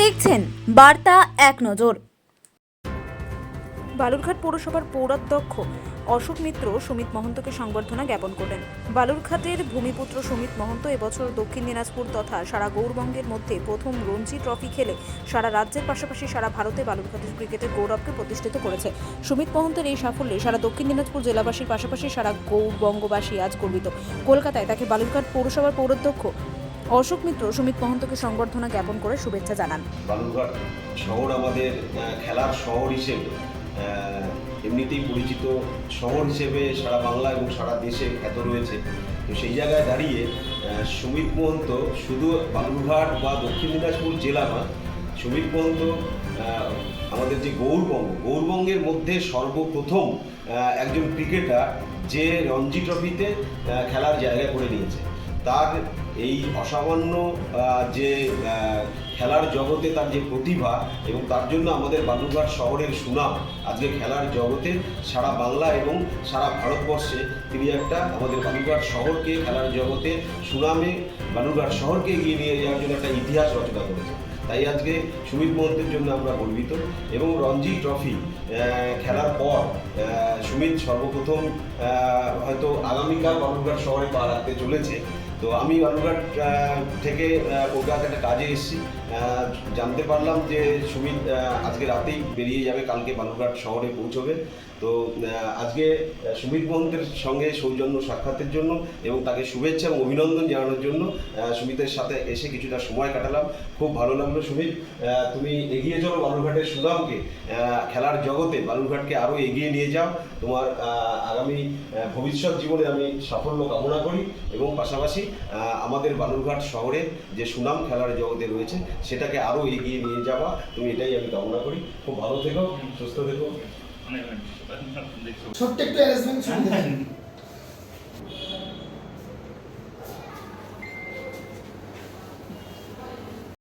দেখছেন বার্তা এক নজর। বালুরঘাট পৌরসভার পৌরাধ্যক্ষ অশোক মিত্র সুমিত মহন্তকে সংবর্ধনা জ্ঞাপন করলেন। বালুরঘাটের ভূমিপুত্র সুমিত মহন্ত এবছর দক্ষিণ দিনাজপুর তথা সারা গৌরবঙ্গের মধ্যে প্রথম রঞ্জি ট্রফি খেলে সারা রাজ্যের পাশাপাশি সারা ভারতে বালুরঘাটের ক্রিকেটের গৌরবকে প্রতিষ্ঠিত করেছে। সুমিত মহন্তের এই সাফল্যে সারা দক্ষিণ দিনাজপুর জেলাবাসীর পাশাপাশি সারা গৌরবঙ্গবাসী আজ গর্বিত। কলকাতায় তাকে বালুরঘাট পৌরসভার পৌরাধ্যক্ষ অশোক মিত্র সুমিত মহন্তকে সংবর্ধনা জ্ঞাপন করে শুভেচ্ছা জানান। বালুরঘাট শহর আমাদের খেলার শহর হিসেবে এমনিতেই পরিচিত শহর হিসেবে সারা বাংলা এবং সারা দেশে খ্যাত রয়েছে। তো সেই জায়গায় দাঁড়িয়ে সুমিত মহন্ত শুধু বালুরঘাট বা দক্ষিণ দিনাজপুর জেলা নয়, সুমিত মহন্ত আমাদের যে গৌরবঙ্গের মধ্যে সর্বপ্রথম একজন ক্রিকেটার যে রঞ্জি ট্রফিতে খেলার জায়গা করে নিয়েছে। তার এই অসামান্য যে খেলার জগতে তার যে প্রতিভা এবং তার জন্য আমাদের বালুরঘাট শহরের সুনাম আজকে খেলার জগতে সারা বাংলা এবং সারা ভারতবর্ষে তিনি একটা আমাদের বালুরঘাট শহরকে খেলার জগতে সুনামে বালুরঘাট শহরকে এগিয়ে নিয়ে যাওয়ার জন্য একটা ইতিহাস রচনা করেছে। তাই আজকে সুমিত মহন্তের জন্য আমরা গর্বিত এবং রঞ্জি ট্রফি খেলার পর সুমিত সর্বপ্রথম হয়তো আগামীকাল বালুরঘাট শহরে পা রাখতে চলেছে। তো আমি বালুরঘাট থেকে কলকাতাতে একটা কাজে এসেছি, জানতে পারলাম যে সুমিত আজকে রাতেই বেরিয়ে যাবে, কালকে বালুরঘাট শহরে পৌঁছবে। তো আজকে সুমিত মহন্তের সঙ্গে সৌজন্য সাক্ষাতের জন্য এবং তাকে শুভেচ্ছা এবং অভিনন্দন জানানোর জন্য সুমিতের সাথে এসে কিছুটা সময় কাটালাম। খুব ভালো লাগলো। সুমিত, তুমি এগিয়ে চলো বালুরঘাটের সুনামকে, খেলার জগতে বালুরঘাটকে আরও এগিয়ে নিয়ে যাও। তোমার আগামী ভবিষ্যৎ জীবনে আমি সাফল্য কামনা করি এবং পাশাপাশি আমাদের বালুরঘাট শহরে যে সুনাম খেলার জগতে রয়েছে সেটাকে আরও এগিয়ে নিয়ে যাওয়া, তুমি এটাই আমি কামনা করি। খুব ভালো থেকো, সুস্থ থেকো। ছোট্ট একটু অ্যারেঞ্জমেন্ট